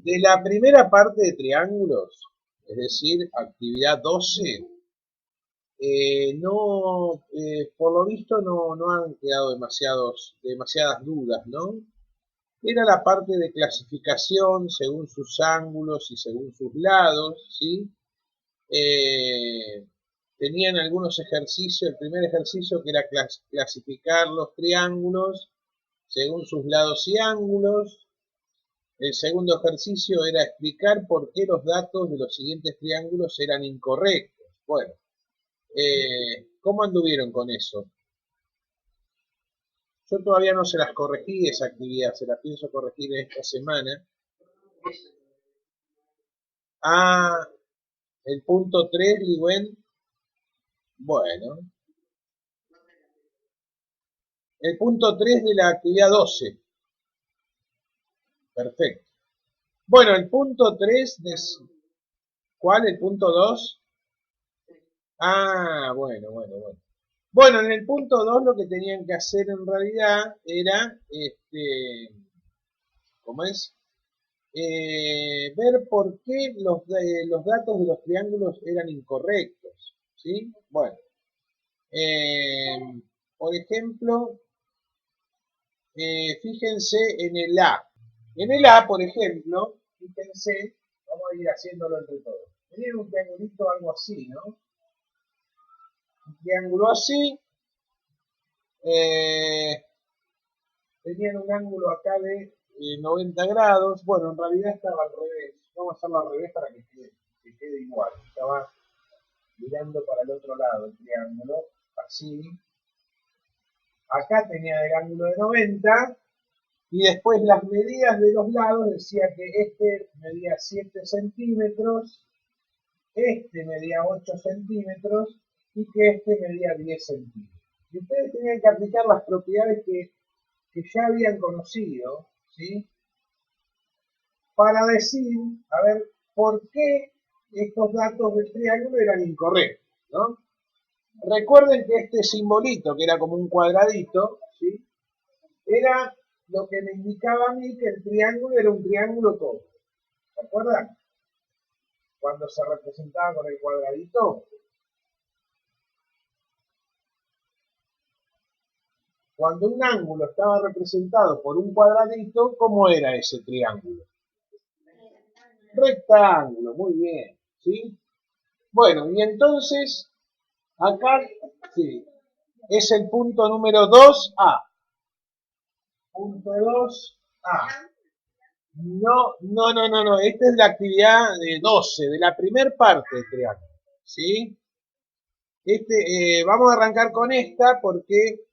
De la primera parte de triángulos, es decir, actividad 12, no, por lo visto no han quedado demasiadas dudas, ¿no? Era la parte de clasificación según sus ángulos y según sus lados, ¿sí? Eh, Tenían algunos ejercicios, el primer ejercicio que era clasificar los triángulos según sus lados y ángulos. El segundo ejercicio era explicar por qué los datos de los siguientes triángulos eran incorrectos. Bueno, ¿cómo anduvieron con eso? Yo todavía no se las corregí esa actividad, se las pienso corregir esta semana. Ah, el punto 3, Ligüen. Bueno, el punto 3 de la actividad 12. Perfecto. Bueno, el punto 3 de... ¿Cuál? ¿El punto 2? Ah, bueno. Bueno, en el punto 2 lo que tenían que hacer en realidad era, ¿cómo es? Ver por qué los datos de los triángulos eran incorrectos, ¿sí? Bueno, eh, por ejemplo, fíjense en el A. En el A, por ejemplo, fíjense, vamos a ir haciéndolo entre todos. Tenían un triangulito algo así, ¿no? Un triángulo así, eh, tenían un ángulo acá de 90 grados. Bueno, en realidad estaba al revés. Vamos a hacerlo al revés para que quede igual. Estaba mirando para el otro lado el triángulo, así. Acá tenía el ángulo de 90 y después las medidas de los lados decía que este medía 7 centímetros, este medía 8 centímetros y que este medía 10 centímetros. Y ustedes tenían que aplicar las propiedades que ya habían conocido, ¿sí? Para decir, a ver, por qué estos datos del triángulo eran incorrectos, ¿no? Recuerden que este simbolito, que era como un cuadradito, ¿sí? Era lo que me indicaba a mí que el triángulo era un triángulo todo. ¿Se acuerdan? Cuando se representaba con el cuadradito. Cuando un ángulo estaba representado por un cuadradito, ¿cómo era ese triángulo? Rectángulo, muy bien, ¿sí? Bueno, y entonces, acá, sí, es el punto número 2A. Punto 2A. No. Esta es la actividad de 12, de la primer parte del triángulo, ¿sí? Vamos a arrancar con esta porque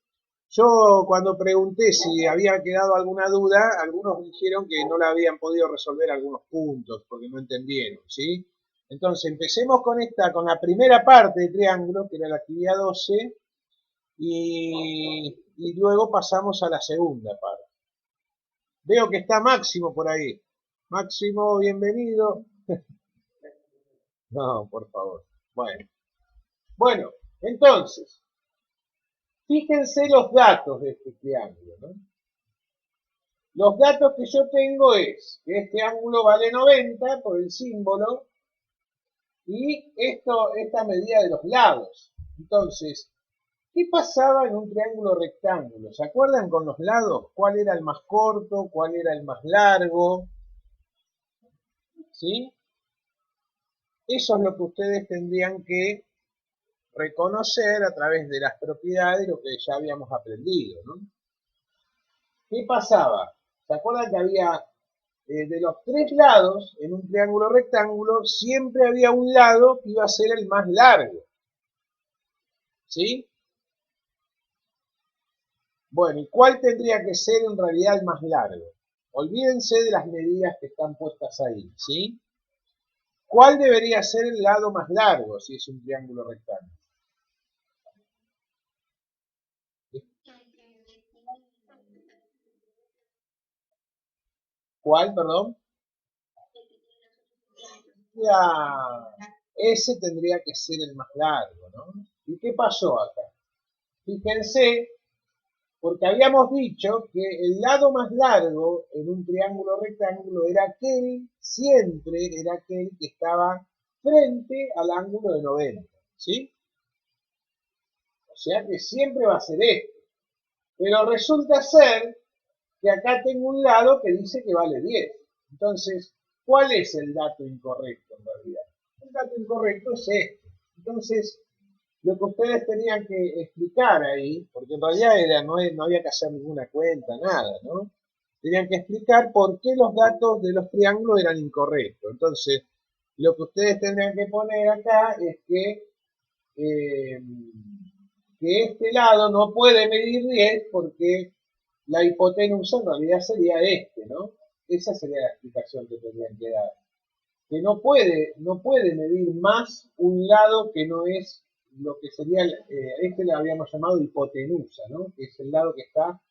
yo cuando pregunté si había quedado alguna duda, algunos dijeron que no la habían podido resolver algunos puntos porque no entendieron, ¿sí? Entonces empecemos con esta, con la primera parte del triángulo, que era la actividad 12, y luego pasamos a la segunda parte. Veo que está Máximo por ahí. Máximo, bienvenido. No, por favor. Bueno, entonces, fíjense los datos de este triángulo, ¿no? Los datos que yo tengo es que este ángulo vale 90 por el símbolo y esta medida de los lados. Entonces, ¿qué pasaba en un triángulo rectángulo? ¿Se acuerdan con los lados? ¿Cuál era el más corto? ¿Cuál era el más largo? ¿Sí? Eso es lo que ustedes tendrían que reconocer a través de las propiedades de lo que ya habíamos aprendido, ¿no? ¿Qué pasaba? ¿Se acuerdan que había de los tres lados en un triángulo rectángulo, siempre había un lado que iba a ser el más largo? ¿Sí? Bueno, ¿y cuál tendría que ser en realidad el más largo? Olvídense de las medidas que están puestas ahí, ¿sí? ¿Cuál debería ser el lado más largo si es un triángulo rectángulo? ¿Cuál, perdón? Ya, ese tendría que ser el más largo, ¿no? ¿Y qué pasó acá? Fíjense Porque habíamos dicho que el lado más largo en un triángulo rectángulo era aquel, siempre era aquel que estaba frente al ángulo de 90, ¿sí? O sea que siempre va a ser este. Pero resulta ser que acá tengo un lado que dice que vale 10. Entonces, ¿cuál es el dato incorrecto en realidad? El dato incorrecto es este. Entonces, lo que ustedes tenían que explicar ahí, porque en realidad no había que hacer ninguna cuenta, nada, ¿no? Tenían que explicar por qué los datos de los triángulos eran incorrectos. Entonces, lo que ustedes tendrían que poner acá es eh, que este lado no puede medir 10 porque la hipotenusa en realidad sería este, ¿no? Esa sería la explicación que tendrían que dar. Que no puede medir más un lado que no es lo que sería, este le habíamos llamado hipotenusa, ¿no? Que es el lado que está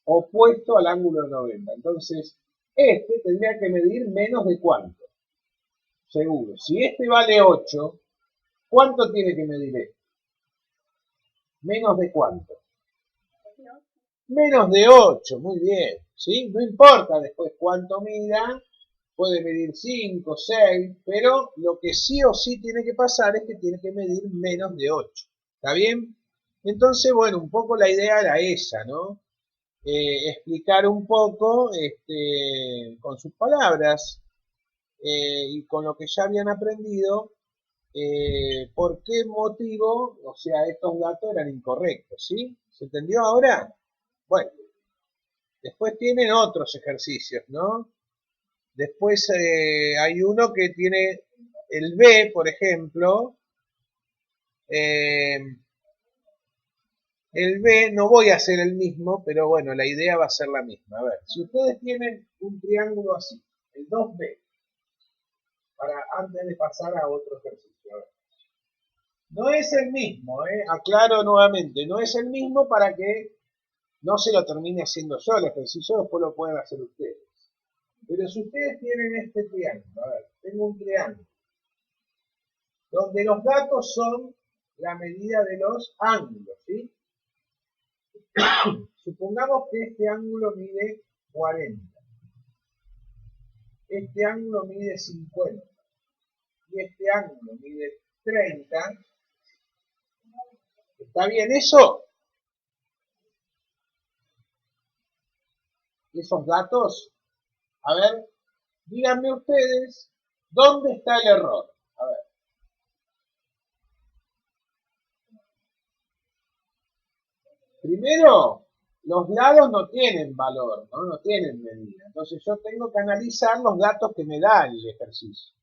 opuesto al ángulo de 90. Entonces, este tendría que medir menos de cuánto, seguro. Si este vale 8, ¿cuánto tiene que medir este? Menos de cuánto. Menos de 8, muy bien, ¿sí? No importa después cuánto mida, puede medir 5, 6, pero lo que sí o sí tiene que pasar es que tiene que medir menos de 8, ¿está bien? Entonces, bueno, un poco la idea era esa, ¿no? Explicar un poco con sus palabras y con lo que ya habían aprendido, por qué motivo, o sea, estos datos eran incorrectos, ¿sí? ¿Se entendió ahora? Bueno, después tienen otros ejercicios, ¿no? Después hay uno que tiene el B, por ejemplo. El B no voy a hacer el mismo, pero bueno, la idea va a ser la misma. A ver, si ustedes tienen un triángulo así, el 2B, antes de pasar a otro ejercicio. A ver. No es el mismo, aclaro nuevamente, no es el mismo para que no se lo termine haciendo yo el ejercicio, después lo pueden hacer ustedes. Pero si ustedes tienen este triángulo, a ver, tengo un triángulo, donde los datos son la medida de los ángulos, ¿sí? Supongamos que este ángulo mide 40, este ángulo mide 50 y este ángulo mide 30. ¿Está bien eso? Esos datos, a ver, díganme ustedes, ¿dónde está el error? A ver. Primero, los lados no tienen valor, ¿no? No tienen medida. Entonces yo tengo que analizar los datos que me da el ejercicio.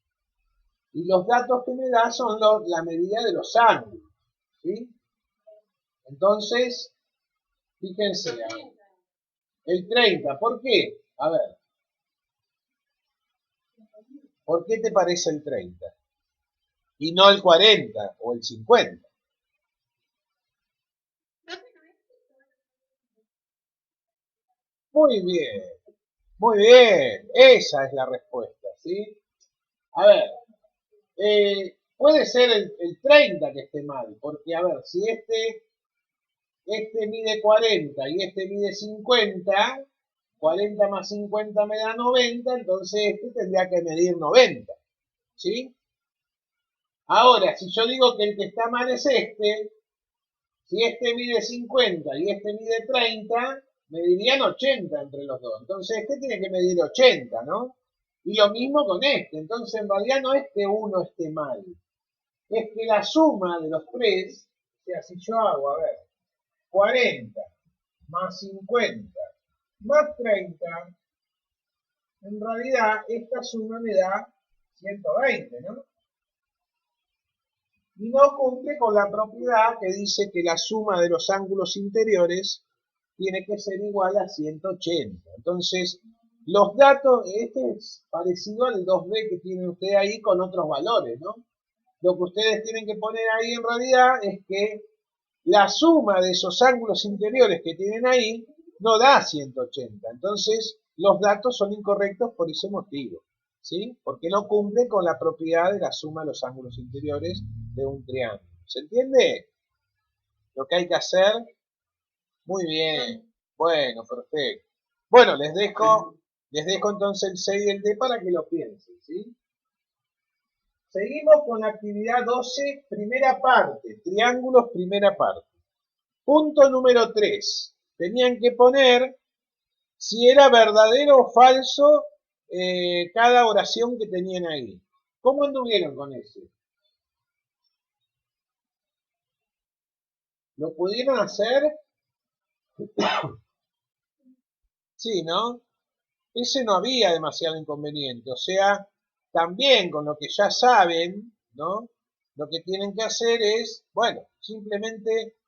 Y los datos que me da son la medida de los ángulos, ¿sí? Entonces, fíjense, el 30, ¿por qué? A ver, ¿por qué te parece el 30? Y no el 40 o el 50. Muy bien, esa es la respuesta, ¿sí? A ver, puede ser el 30 que esté mal, porque a ver, si este mide 40 y este mide 50, 40 más 50 me da 90, entonces este tendría que medir 90, ¿sí? Ahora, si yo digo que el que está mal es este, si este mide 50 y este mide 30, medirían 80 entre los dos. Entonces este tiene que medir 80, ¿no? Y lo mismo con este. Entonces en realidad no es que uno esté mal, es que la suma de los tres, o sea, si yo hago, a ver, 40 más 50 más 30, en realidad esta suma me da 120, ¿no? Y no cumple con la propiedad que dice que la suma de los ángulos interiores tiene que ser igual a 180. Entonces, los datos, este es parecido al 2B que tiene usted ahí con otros valores, ¿no? Lo que ustedes tienen que poner ahí en realidad es que la suma de esos ángulos interiores que tienen ahí no da 180. Entonces, los datos son incorrectos por ese motivo, ¿sí? Porque no cumple con la propiedad de la suma de los ángulos interiores de un triángulo. ¿Se entiende? Lo que hay que hacer, muy bien. Bueno, perfecto. Bueno, les dejo entonces el C y el D para que lo piensen, ¿sí? Seguimos con la actividad 12, primera parte, triángulos, primera parte. Punto número 3. Tenían que poner si era verdadero o falso cada oración que tenían ahí. ¿Cómo anduvieron con eso? ¿Lo pudieron hacer? Sí, ¿no? Ese no había demasiado inconveniente. O sea, también con lo que ya saben, ¿no? Lo que tienen que hacer es, bueno, simplemente,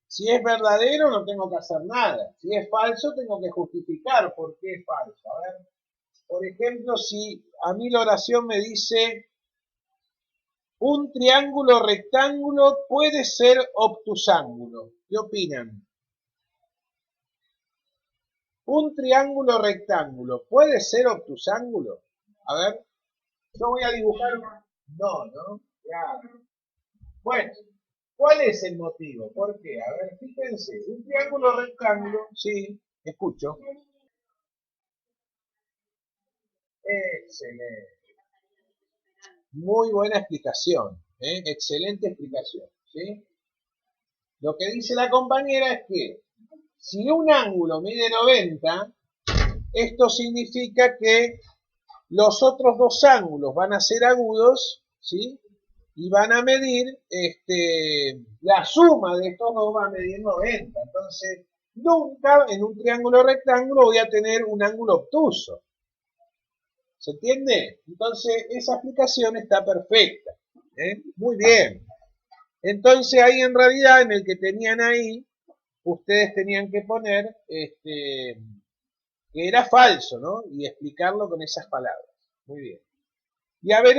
si es verdadero no tengo que hacer nada. Si es falso tengo que justificar por qué es falso. A ver, por ejemplo, si a mí la oración me dice, un triángulo rectángulo puede ser obtusángulo. ¿Qué opinan? Un triángulo rectángulo puede ser obtusángulo. A ver, yo voy a dibujar. No, ¿no? Claro. Bueno, ¿cuál es el motivo? ¿Por qué? A ver, fíjense, un triángulo rectángulo, sí, escucho. Excelente. Muy buena explicación, ¿eh? Excelente explicación, ¿sí? Lo que dice la compañera es que si un ángulo mide 90, esto significa que los otros dos ángulos van a ser agudos, ¿sí? Y van a medir, la suma de estos dos va a medir 90. Entonces, nunca en un triángulo rectángulo voy a tener un ángulo obtuso. ¿Se entiende? Entonces, esa explicación está perfecta. ¿Eh? Muy bien. Entonces, ahí en realidad, en el que tenían ahí, ustedes tenían que poner que era falso, ¿no? Y explicarlo con esas palabras. Muy bien. Y a ver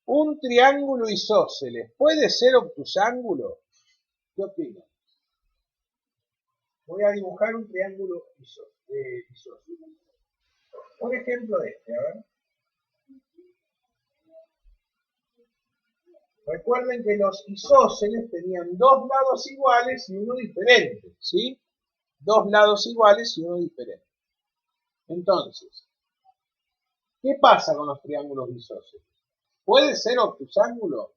un triángulo isósceles, ¿puede ser obtusángulo? ¿Qué opinan? Voy a dibujar un triángulo isósceles. Un ejemplo de a ver. Recuerden que los isósceles tenían dos lados iguales y uno diferente, ¿sí? Dos lados iguales y uno diferente. Entonces, ¿qué pasa con los triángulos isósceles? ¿Puede ser obtusángulo?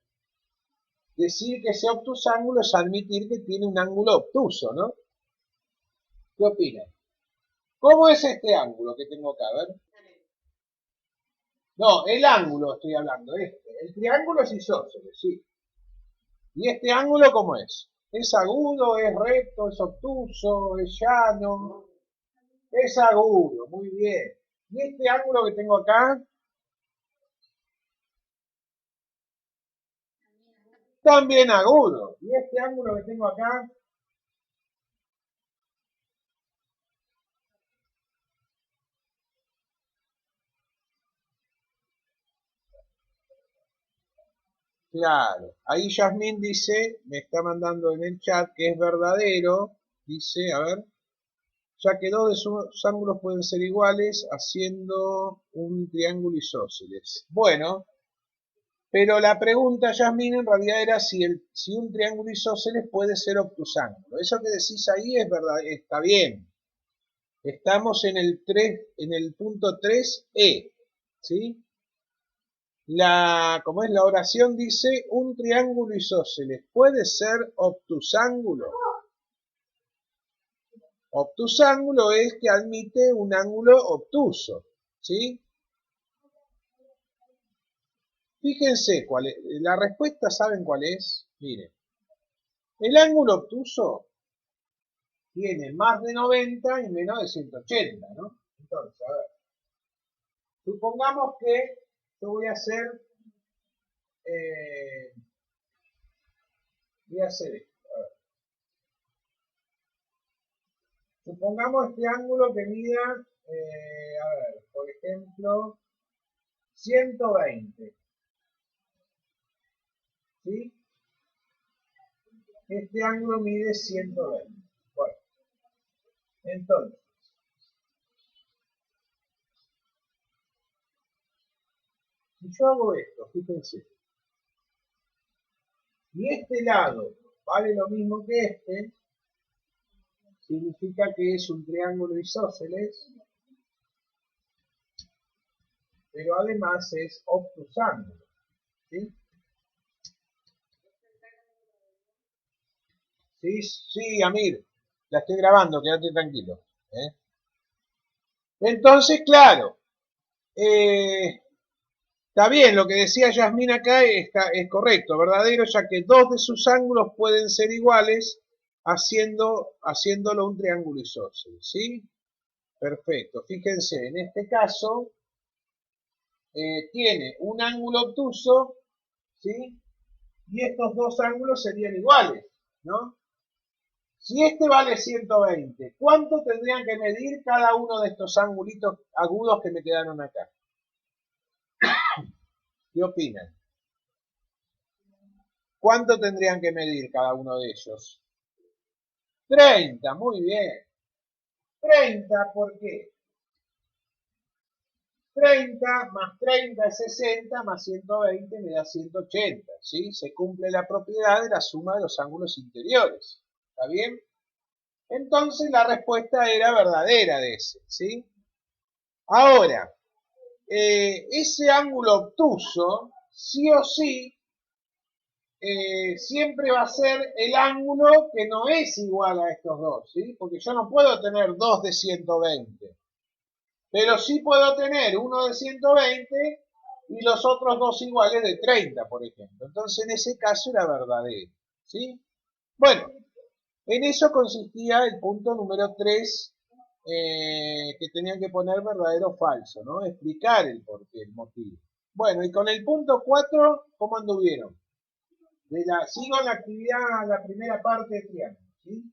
Decir que sea obtusángulo es admitir que tiene un ángulo obtuso, ¿no? ¿Qué opinan? ¿Cómo es este ángulo que tengo acá? A ver. No, el ángulo estoy hablando, este. El triángulo es isósceles, sí. ¿Y este ángulo cómo es? ¿Es agudo, es recto, es obtuso, es llano? Es agudo, muy bien. ¿Y este ángulo que tengo acá? También agudo. ¿Y este ángulo que tengo acá? Claro. Ahí Yasmín dice, me está mandando en el chat que es verdadero. Dice, a ver, ya que dos de sus ángulos pueden ser iguales haciendo un triángulo isósceles. Bueno, pero la pregunta, Yasmín, en realidad era si un triángulo isósceles puede ser obtusángulo. Eso que decís ahí es verdad, está bien. Estamos en el 3, en el punto 3E, ¿sí? Como es la oración, dice, un triángulo isósceles puede ser obtusángulo. Obtusángulo es que admite un ángulo obtuso, ¿sí? Fíjense cuál es, la respuesta, ¿saben cuál es? Miren, el ángulo obtuso tiene más de 90 y menos de 180, ¿no? Entonces, a ver, supongamos que yo eh, voy a hacer esto. A ver. Supongamos este ángulo que mida, a ver, por ejemplo, 120, ¿sí? Este ángulo mide 120. Bueno, entonces, si yo hago esto, fíjense, y este lado vale lo mismo que este, significa que es un triángulo isósceles, pero además es obtusángulo, ¿sí? Sí, sí, Amir, la estoy grabando, quédate tranquilo. ¿Eh? Entonces, claro, está bien, lo que decía Yasmín acá es correcto, verdadero, ya que dos de sus ángulos pueden ser iguales haciéndolo un triángulo isósceles, ¿sí? Perfecto, fíjense, en este caso tiene un ángulo obtuso, ¿sí? Y estos dos ángulos serían iguales, ¿no? Si este vale 120, ¿cuánto tendrían que medir cada uno de estos angulitos agudos que me quedaron acá? ¿Qué opinan? ¿Cuánto tendrían que medir cada uno de ellos? 30, muy bien. 30, ¿por qué? 30 más 30 es 60, más 120 me da 180, ¿sí? Se cumple la propiedad de la suma de los ángulos interiores, ¿está bien? Entonces la respuesta era verdadera de ese, ¿sí? Ahora, ese ángulo obtuso, sí o sí, siempre va a ser el ángulo que no es igual a estos dos, ¿sí? Porque yo no puedo tener dos de 120, pero sí puedo tener uno de 120 y los otros dos iguales de 30, por ejemplo. Entonces, en ese caso era verdadero, ¿sí? Bueno, en eso consistía el punto número 3, que tenían que poner verdadero o falso, ¿no? Explicar el porqué, el motivo. Bueno, y con el punto 4, ¿cómo anduvieron? Sigo la actividad, la primera parte de triángulo, ¿sí?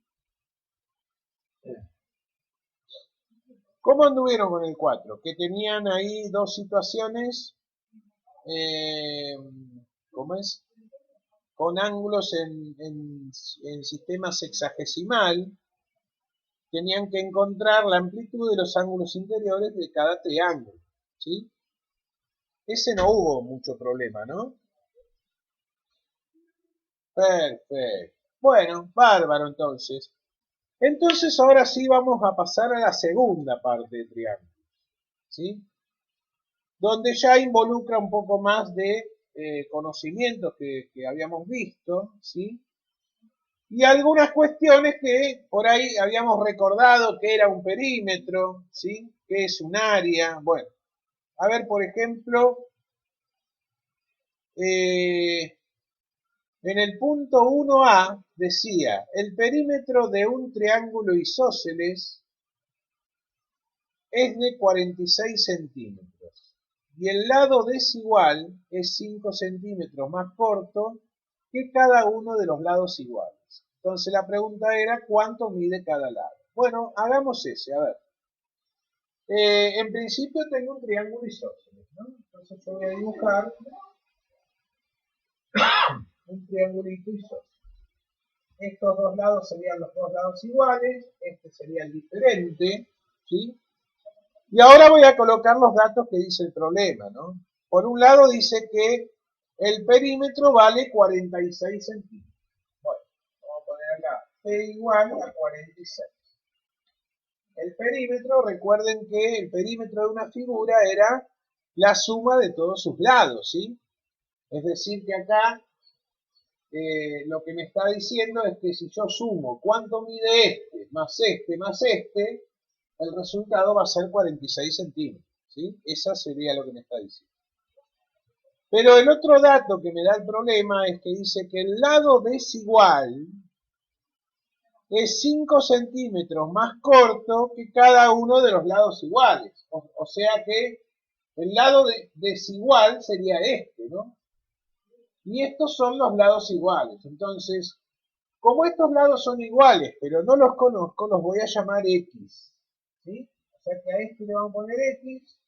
¿Cómo anduvieron con el 4? Que tenían ahí dos situaciones, eh, ¿cómo es? Con ángulos en sistema sexagesimal, tenían que encontrar la amplitud de los ángulos interiores de cada triángulo, ¿sí? Ese no hubo mucho problema, ¿no? Perfecto. Bueno, bárbaro entonces. Entonces ahora sí vamos a pasar a la segunda parte de triángulo, ¿sí? Donde ya involucra un poco más de conocimientos que habíamos visto, ¿sí? Y algunas cuestiones que por ahí habíamos recordado que era un perímetro, ¿sí? Que es un área. Bueno, a ver, por ejemplo, en el punto 1A decía, el perímetro de un triángulo isósceles es de 46 centímetros y el lado desigual es 5 centímetros más corto que cada uno de los lados iguales. Entonces la pregunta era, ¿cuánto mide cada lado? Bueno, hagamos ese, a ver. En principio tengo un triángulo isósceles, ¿no? Entonces yo voy a dibujar un triangulito isósceles. Estos dos lados serían los dos lados iguales, este sería el diferente, ¿sí? Y ahora voy a colocar los datos que dice el problema, ¿no? Por un lado dice que el perímetro vale 46 centímetros. Bueno, vamos a poner acá P igual a 46. El perímetro, recuerden que el perímetro de una figura era la suma de todos sus lados, ¿sí? Es decir, que acá lo que me está diciendo es que si yo sumo cuánto mide este, más este, el resultado va a ser 46 centímetros, ¿sí? Esa sería lo que me está diciendo. Pero el otro dato que me da el problema es que dice que el lado desigual es 5 centímetros más corto que cada uno de los lados iguales. O sea que el lado desigual sería este, ¿no? Y estos son los lados iguales. Entonces, como estos lados son iguales, pero no los conozco, los voy a llamar X, ¿sí? O sea que a este le vamos a poner X,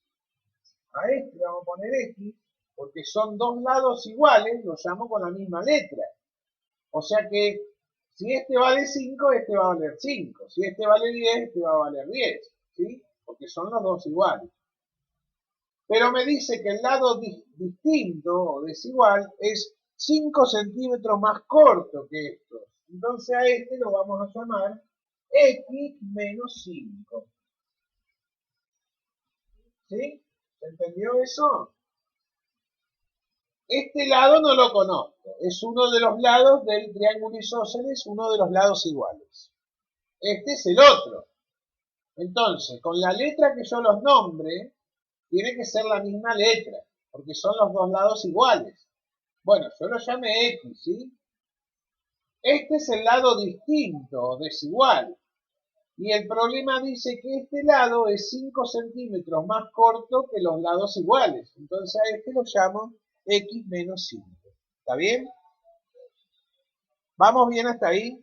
a este le vamos a poner X, porque son dos lados iguales, los llamo con la misma letra. O sea que si este vale 5, este va a valer 5. Si este vale 10, este va a valer 10, ¿sí? Porque son los dos iguales. Pero me dice que el lado distinto o desigual es 5 centímetros más corto que estos. Entonces a este lo vamos a llamar x menos 5. ¿Sí? ¿Se entendió eso? Este lado no lo conozco. Es uno de los lados del triángulo isósceles, uno de los lados iguales. Este es el otro. Entonces, con la letra que yo los nombre, tiene que ser la misma letra, porque son los dos lados iguales. Bueno, yo lo llamé X, ¿sí? Este es el lado distinto o desigual. Y el problema dice que este lado es 5 centímetros más corto que los lados iguales. Entonces a este lo llamo X menos 5. ¿Está bien? ¿Vamos bien hasta ahí?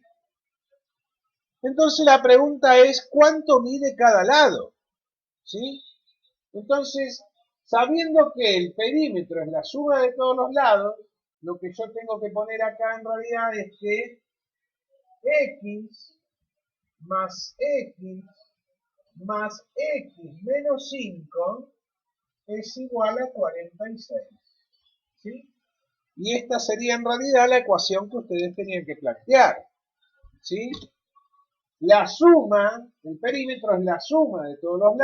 Entonces la pregunta es, ¿cuánto mide cada lado? ¿Sí? Entonces, sabiendo que el perímetro es la suma de todos los lados, lo que yo tengo que poner acá en realidad es que X más X más X menos 5 es igual a 46. ¿Sí? Y esta sería en realidad la ecuación que ustedes tenían que plantear. ¿Sí? La suma, el perímetro es la suma de todos los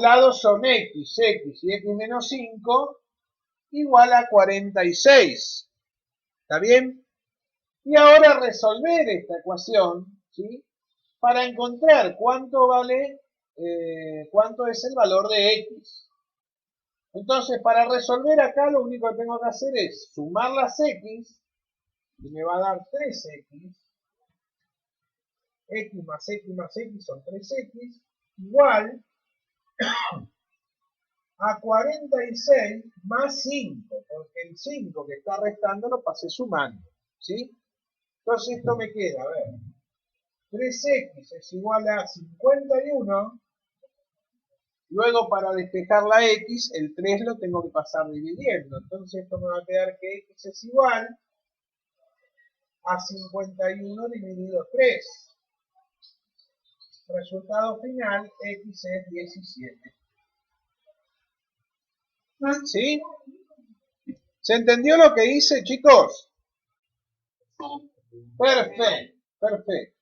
lados son x y x menos 5 igual a 46. ¿Está bien? Y ahora resolver esta ecuación, ¿sí? Para encontrar cuánto cuánto es el valor de x. Entonces, para resolver acá, lo único que tengo que hacer es sumar las x, y me va a dar 3x, x más x más x son 3x, igual a 46 más 5, porque el 5 que está restando lo pasé sumando, ¿sí? Entonces esto me queda, a ver, 3x es igual a 51, luego para despejar la x, el 3 lo tengo que pasar dividiendo, entonces esto me va a quedar que x es igual a 51 dividido 3. Resultado final, x es 17. ¿Sí? ¿Se entendió lo que hice, chicos? Perfecto, perfecto.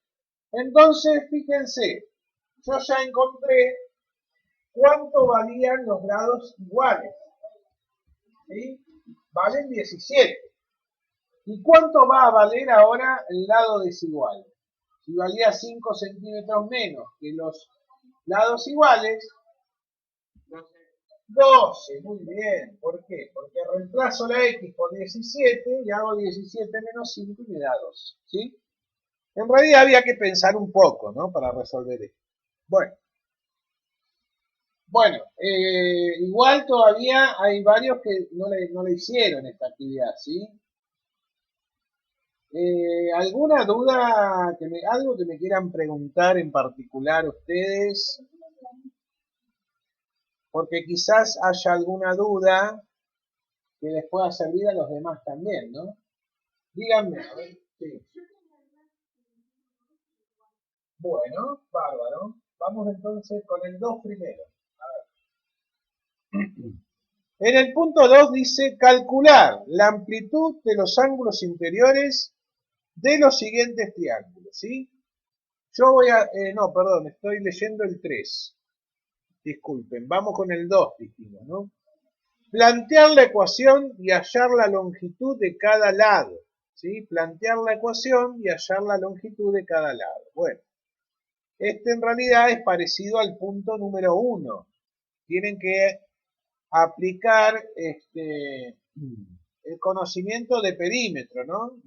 Entonces, fíjense, yo ya encontré cuánto valían los lados iguales. ¿Sí? Valen 17. ¿Y cuánto va a valer ahora el lado desigual? Si valía 5 centímetros menos que los lados iguales, 12, muy bien. ¿Por qué? Porque reemplazo la x por 17 y hago 17 menos 5 y me da 12. ¿Sí? En realidad había que pensar un poco, ¿no? Para resolver esto. Bueno, igual todavía hay varios que no le hicieron esta actividad, ¿sí? ¿Alguna duda, algo que me quieran preguntar en particular ustedes? Porque quizás haya alguna duda que les pueda servir a los demás también, ¿no? Díganme, a ver. Sí. Bueno, bárbaro. Vamos entonces con el 2 primero. En el punto 2 dice calcular la amplitud de los ángulos interiores de los siguientes triángulos, ¿sí? Yo voy a, no, perdón, estoy leyendo el 3. Disculpen, vamos con el 2, dijimos, ¿no? Plantear la ecuación y hallar la longitud de cada lado, ¿sí? Plantear la ecuación y hallar la longitud de cada lado. Bueno, este en realidad es parecido al punto número 1. Tienen que aplicar el conocimiento de perímetro, ¿no?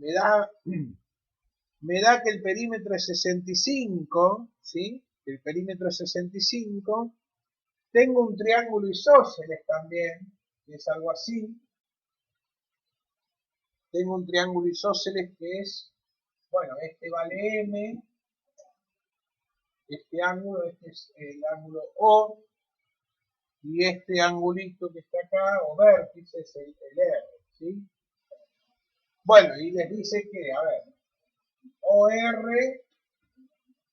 Me da que el perímetro es 65, ¿sí? El perímetro es 65. Tengo un triángulo isósceles también, que es algo así. Tengo un triángulo isósceles que es, bueno, este vale M, este ángulo, este es el ángulo O, y este angulito que está acá, o vértice, es el R, ¿sí? Bueno, y les dice que, a ver, OR,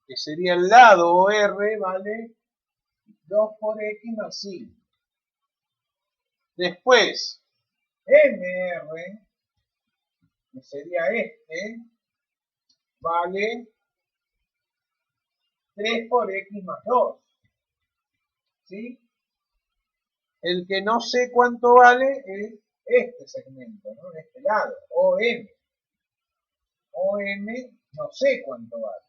que sería el lado OR, vale 2 por X más 5. Después, MR, que sería este, vale 3 por x más 2. ¿Sí? El que no sé cuánto vale es este segmento, ¿no? Este lado, OM. OM no sé cuánto vale.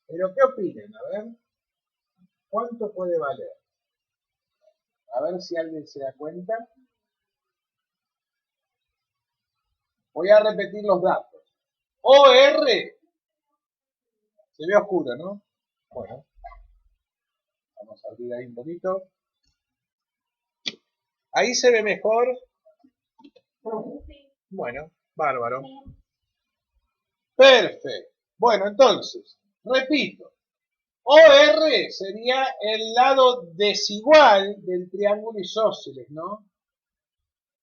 Pero ¿qué opinan? A ver, ¿cuánto puede valer? A ver si alguien se da cuenta. Voy a repetir los datos. OR, se ve oscuro, ¿no? Bueno, vamos a abrir ahí un poquito. Ahí se ve mejor. Bueno, bárbaro. Perfecto. Bueno, entonces, repito. OR sería el lado desigual del triángulo isósceles, ¿no?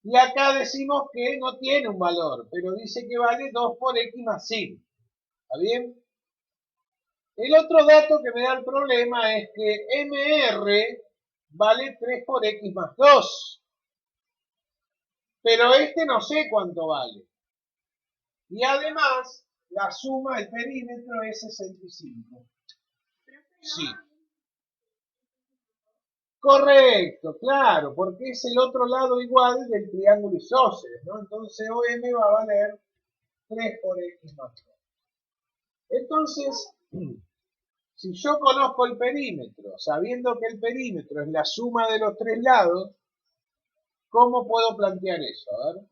Y acá decimos que no tiene un valor, pero dice que vale 2 por x más 5. ¿Está bien? El otro dato que me da el problema es que MR vale 3 por x más 2. Pero este no sé cuánto vale. Y además, la suma del perímetro es 65. Sí. Correcto, claro, porque es el otro lado igual del triángulo isósceles, ¿no? Entonces OM va a valer 3 por x más 2. Entonces, si yo conozco el perímetro, sabiendo que el perímetro es la suma de los tres lados, ¿cómo puedo plantear eso? A ver.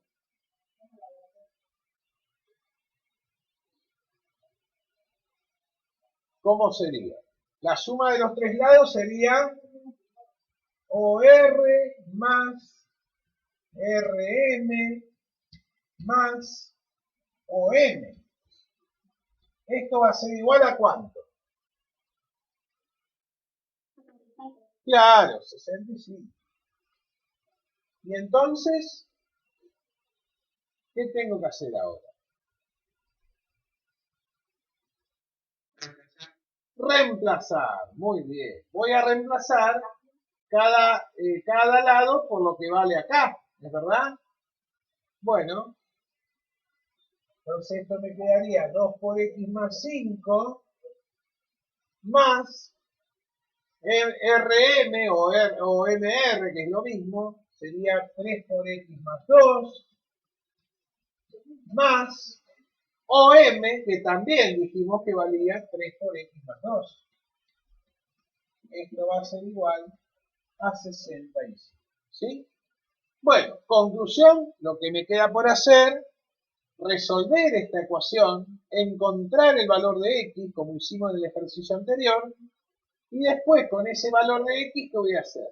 ¿Cómo sería? La suma de los tres lados sería OR más RM más OM. ¿Esto va a ser igual a cuánto? Claro, 65. Y entonces, ¿qué tengo que hacer ahora? Reemplazar. Muy bien. Voy a reemplazar cada lado por lo que vale acá. ¿Es verdad? Bueno, entonces esto me quedaría 2 por x más 5 más RM o MR, que es lo mismo, sería 3 por x más 2 más OM, que también dijimos que valía 3 por x más 2. Esto va a ser igual a 65. ¿Sí? Bueno, conclusión, lo que me queda por hacer, resolver esta ecuación, encontrar el valor de x, como hicimos en el ejercicio anterior, y después con ese valor de x, ¿qué voy a hacer?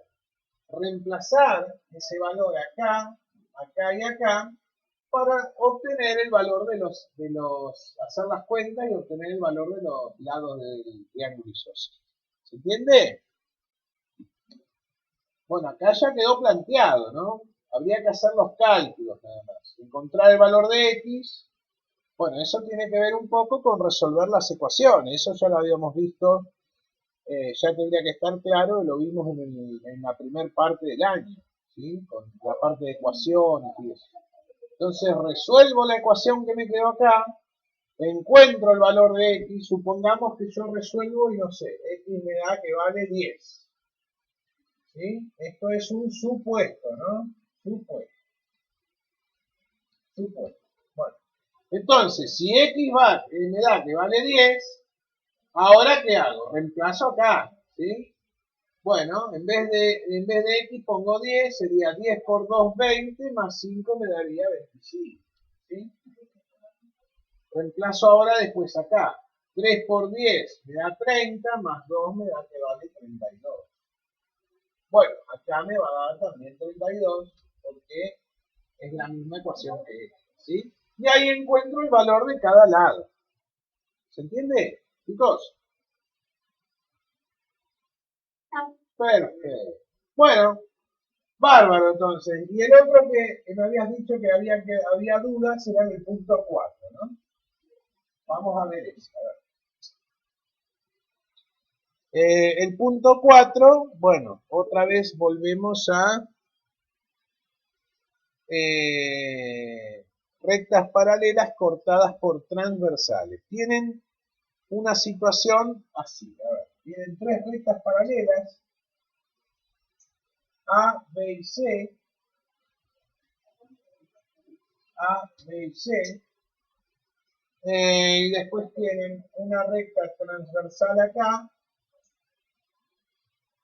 Reemplazar ese valor acá, acá y acá, para obtener el valor hacer las cuentas y obtener el valor de los lados del triángulo isósceles. ¿Se entiende? Bueno, acá ya quedó planteado, ¿no? Habría que hacer los cálculos nada más. Encontrar el valor de x. Bueno, eso tiene que ver un poco con resolver las ecuaciones. Eso ya lo habíamos visto. Ya tendría que estar claro, lo vimos en la primera parte del año, ¿sí? Con la parte de ecuaciones y eso. Entonces resuelvo la ecuación que me quedó acá, encuentro el valor de x, supongamos que yo resuelvo y no sé, x me da que vale 10. ¿Sí? Esto es un supuesto, ¿no? Supuesto. Bueno, entonces, si x me da que vale 10, ahora ¿qué hago? Reemplazo acá, ¿sí? Bueno, en vez de x pongo 10, sería 10 por 2, 20, más 5 me daría 25, ¿sí? Reemplazo ahora después acá. 3 por 10 me da 30, más 2 me da que vale 32. Bueno, acá me va a dar también 32, porque es la misma ecuación que esta, ¿sí? Y ahí encuentro el valor de cada lado. ¿Se entiende, chicos? Perfecto. Bueno, bárbaro entonces. Y el otro que me habías dicho que había dudas era en el punto 4, ¿no? Vamos a ver eso. A ver. El punto 4, bueno, otra vez volvemos a rectas paralelas cortadas por transversales. Tienen una situación así. A ver, tienen tres rectas paralelas, A, B y C, A, B y C, y después tienen una recta transversal acá,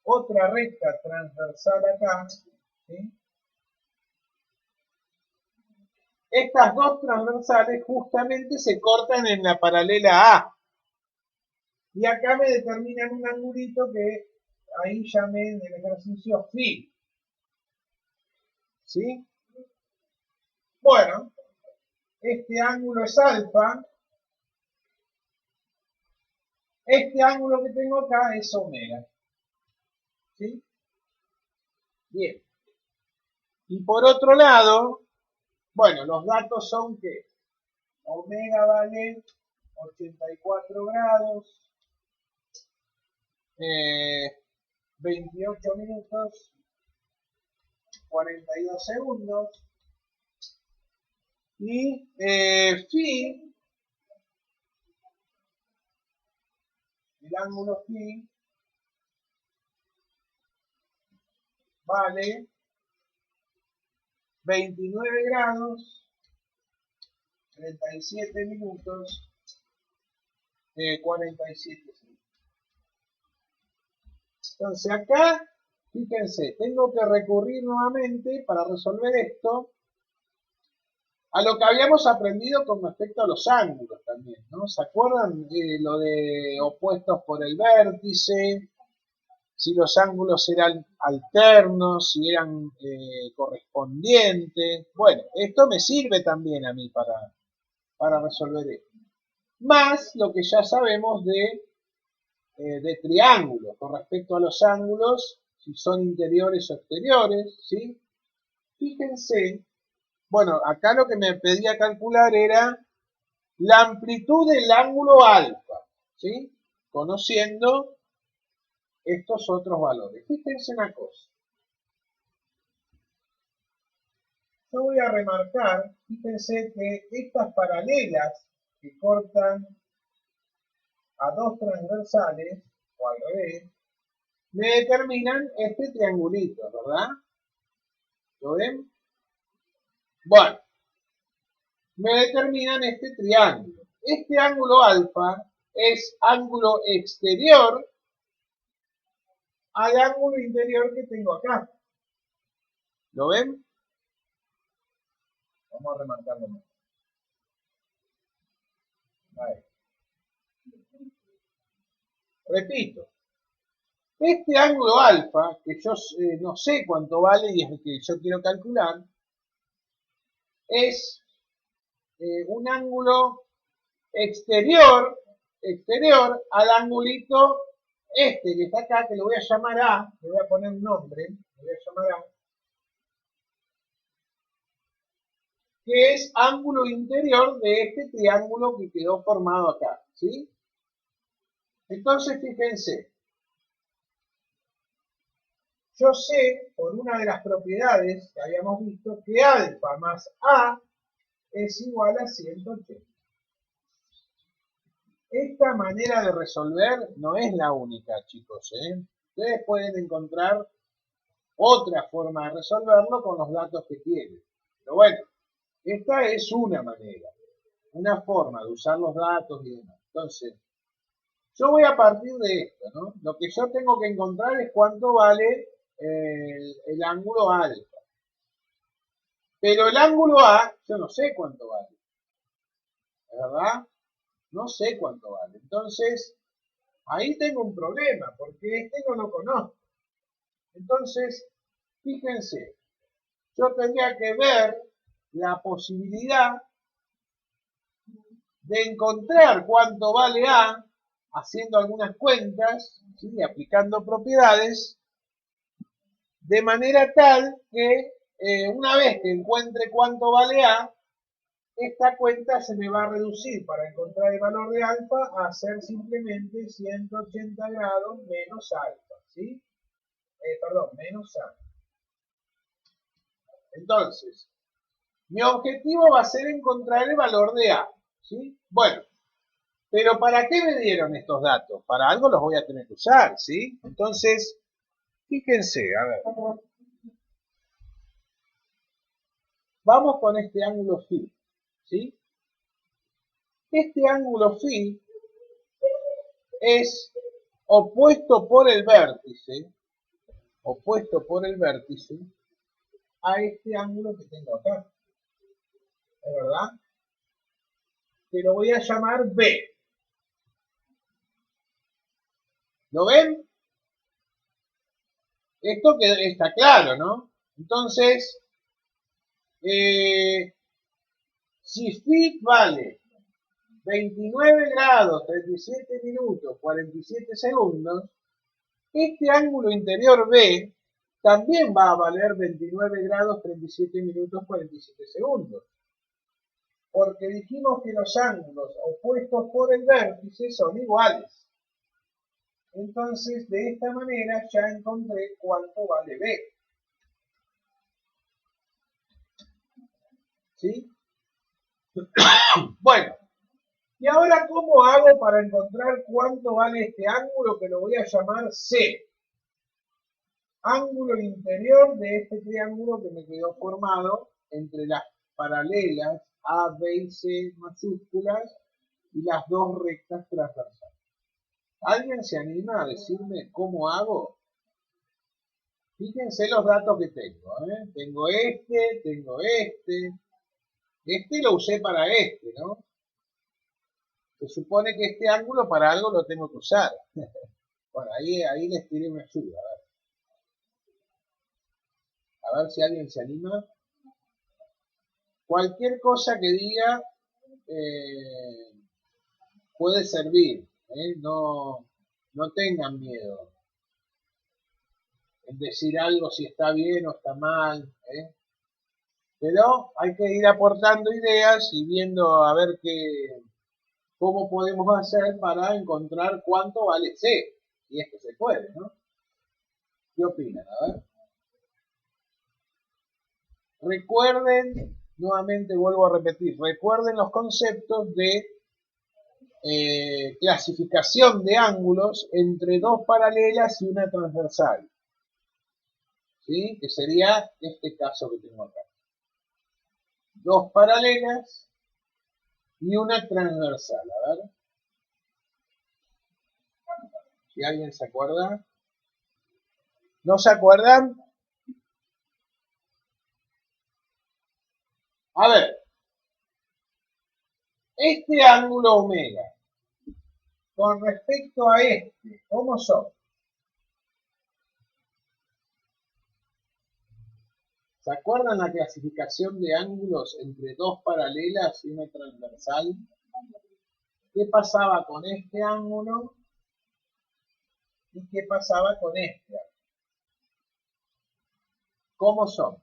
otra recta transversal acá, ¿sí? Estas dos transversales justamente se cortan en la paralela A. Y acá me determinan un angulito que ahí llamé en el ejercicio phi. ¿Sí? Bueno, este ángulo es alfa. Este ángulo que tengo acá es omega. ¿Sí? Bien. Y por otro lado, bueno, los datos son que omega vale 84 grados, 28 minutos, 42 segundos. Y phi, el ángulo phi, vale 29 grados, 37 minutos, 47 segundos. Entonces acá, fíjense, tengo que recurrir nuevamente para resolver esto a lo que habíamos aprendido con respecto a los ángulos también, ¿no? ¿Se acuerdan lo de opuestos por el vértice? Si los ángulos eran alternos, si eran correspondientes. Bueno, esto me sirve también a mí para resolver esto. Más lo que ya sabemos de triángulos, con respecto a los ángulos, si son interiores o exteriores, ¿sí? Fíjense, bueno, acá lo que me pedía calcular era la amplitud del ángulo alfa, ¿sí? Conociendo estos otros valores. Fíjense una cosa. Yo voy a remarcar, fíjense que estas paralelas que cortan a dos transversales, o al revés, me determinan este triangulito, ¿verdad? ¿Lo ven? Bueno, me determinan este triángulo. Este ángulo alfa es ángulo exterior al ángulo interior que tengo acá. ¿Lo ven? Vamos a remarcarlo más. Ahí. Repito, este ángulo alfa, que yo no sé cuánto vale y es el que yo quiero calcular, es un ángulo exterior al angulito este que está acá, que lo voy a llamar A, le voy a poner un nombre, lo voy a llamar A, que es ángulo interior de este triángulo que quedó formado acá, ¿sí? Entonces, fíjense, yo sé, por una de las propiedades que habíamos visto, que alfa más A es igual a 180. Esta manera de resolver no es la única, chicos, ¿eh? Ustedes pueden encontrar otra forma de resolverlo con los datos que tienen. Pero bueno, esta es una manera, una forma de usar los datos y demás. Entonces, yo voy a partir de esto, ¿no? Lo que yo tengo que encontrar es cuánto vale el ángulo alfa. Pero el ángulo A, yo no sé cuánto vale. ¿Verdad? No sé cuánto vale. Entonces, ahí tengo un problema, porque este no lo conozco. Entonces, fíjense, yo tendría que ver la posibilidad de encontrar cuánto vale A, haciendo algunas cuentas, ¿sí? Aplicando propiedades, de manera tal que una vez que encuentre cuánto vale A, esta cuenta se me va a reducir para encontrar el valor de alfa a ser simplemente 180 grados menos alfa, ¿sí? Perdón, menos A. Pero ¿para qué me dieron estos datos? Para algo los voy a tener que usar, ¿sí? Entonces, fíjense, a ver. Vamos con este ángulo phi, ¿sí? Este ángulo phi es opuesto por el vértice a este ángulo que tengo acá. ¿Es verdad? Que lo voy a llamar B. ¿Lo ven? Esto que está claro, ¿no? Entonces, si phi vale 29 grados, 37 minutos, 47 segundos, este ángulo interior B también va a valer 29 grados, 37 minutos, 47 segundos. Porque dijimos que los ángulos opuestos por el vértice son iguales. Entonces, de esta manera ya encontré cuánto vale B. ¿Sí? Bueno, y ahora, ¿cómo hago para encontrar cuánto vale este ángulo que lo voy a llamar C? Ángulo interior de este triángulo que me quedó formado entre las paralelas A, B y C mayúsculas y las dos rectas transversales. ¿Alguien se anima a decirme cómo hago? Fíjense los datos que tengo, ¿eh? Tengo este. Este lo usé para este, ¿no? Se supone que este ángulo para algo lo tengo que usar. Bueno, ahí les tiré una ayuda. A ver si alguien se anima. Cualquier cosa que diga puede servir. No, no tengan miedo en decir algo si está bien o está mal. Pero hay que ir aportando ideas y viendo a ver cómo podemos hacer para encontrar cuánto vale C. Y es que se puede, ¿no? ¿Qué opinan? A ver. Recuerden, nuevamente vuelvo a repetir, recuerden los conceptos de clasificación de ángulos entre dos paralelas y una transversal. ¿Sí? Que sería este caso que tengo acá. Dos paralelas y una transversal. A ver. Si alguien se acuerda. ¿No se acuerdan? A ver. Este ángulo omega con respecto a este, ¿cómo son? ¿Se acuerdan la clasificación de ángulos entre dos paralelas y una transversal? ¿Qué pasaba con este ángulo? ¿Y qué pasaba con este ángulo? ¿Cómo son?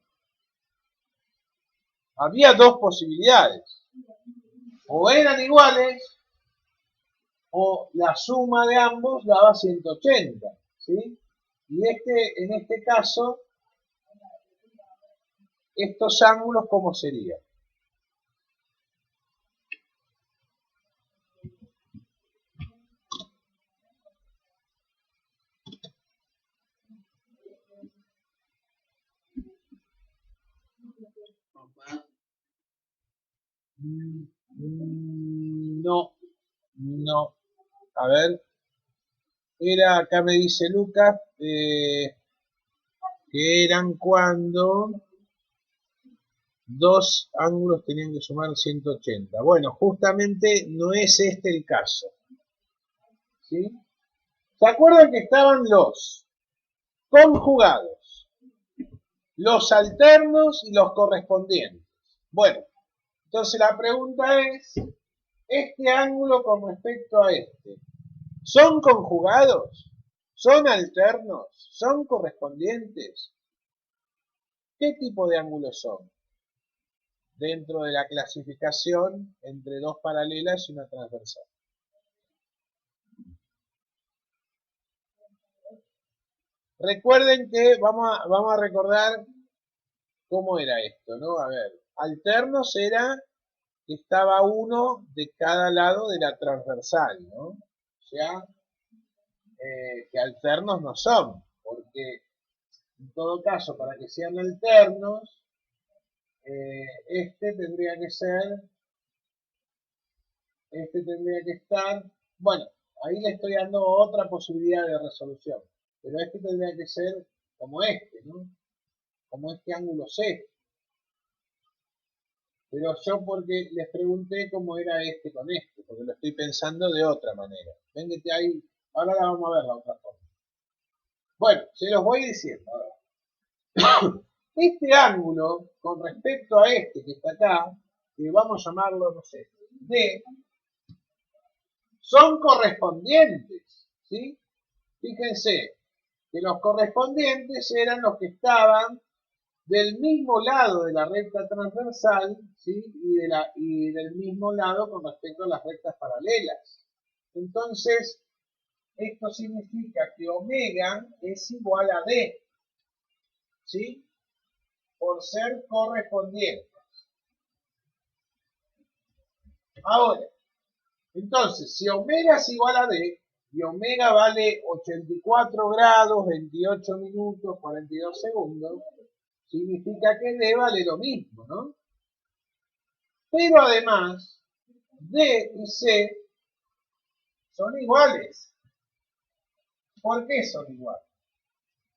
Había dos posibilidades. O eran iguales, o la suma de ambos daba 180. ¿Sí? Y en este caso, estos ángulos, ¿cómo serían? No, no. A ver, acá me dice Lucas, que eran cuando dos ángulos tenían que sumar 180. Bueno, justamente no es este el caso. ¿Sí? ¿Se acuerdan que estaban los conjugados, los alternos y los correspondientes? Bueno, entonces la pregunta es, ¿este ángulo con respecto a este, son conjugados? ¿Son alternos? ¿Son correspondientes? ¿Qué tipo de ángulos son? Dentro de la clasificación entre dos paralelas y una transversal. Recuerden que vamos a recordar cómo era esto, ¿no? A ver, alternos era que estaba uno de cada lado de la transversal, ¿no? O sea, que alternos no son, porque en todo caso, para que sean alternos, este tendría que estar, bueno, ahí le estoy dando otra posibilidad de resolución, pero este tendría que ser como este, ¿no? Como este ángulo C. Pero yo porque les pregunté cómo era este con este, porque lo estoy pensando de otra manera. Ven que ahí, ahora la vamos a ver la otra forma. Bueno, se los voy diciendo. Este ángulo, con respecto a este que está acá, que vamos a llamarlo, no sé, D, son correspondientes, ¿sí? Fíjense que los correspondientes eran los que estaban del mismo lado de la recta transversal, ¿sí? Y del mismo lado con respecto a las rectas paralelas. Entonces, esto significa que omega es igual a D, ¿sí? Por ser correspondientes. Ahora, entonces, si omega es igual a D, y omega vale 84 grados, 28 minutos, 42 segundos, significa que D vale lo mismo, ¿no? Pero además, D y C son iguales. ¿Por qué son iguales?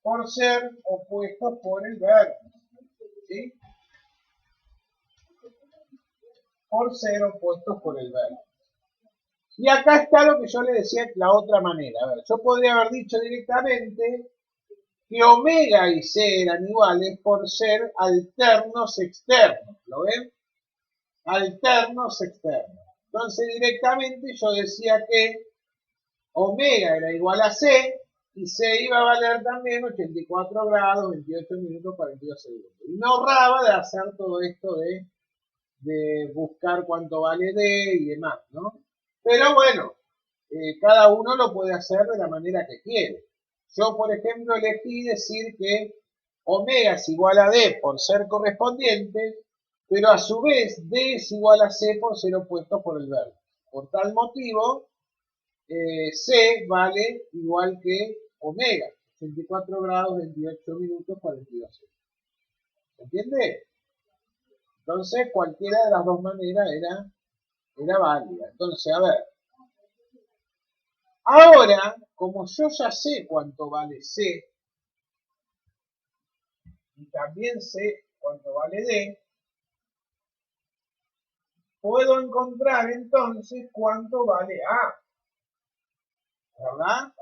Por ser opuestos por el vértice, ¿sí? Por ser opuestos por el vértice. Y acá está lo que yo le decía la otra manera. A ver, yo podría haber dicho directamente que omega y C eran iguales por ser alternos externos. ¿Lo ven? Alternos externos. Entonces directamente yo decía que omega era igual a C y C iba a valer también 84 grados, 28 minutos, 42 segundos. Y me ahorraba de hacer todo esto de buscar cuánto vale D y demás, ¿no? Pero bueno, cada uno lo puede hacer de la manera que quiere. Yo, por ejemplo, elegí decir que omega es igual a D por ser correspondiente, pero a su vez D es igual a C por ser opuesto por el vértice. Por tal motivo, C vale igual que omega, 84 grados, 28 minutos, 42 segundos. ¿Se entiende? Entonces, cualquiera de las dos maneras era válida. Entonces, a ver, ahora, como yo ya sé cuánto vale C, y también sé cuánto vale D, puedo encontrar entonces cuánto vale A, ¿verdad?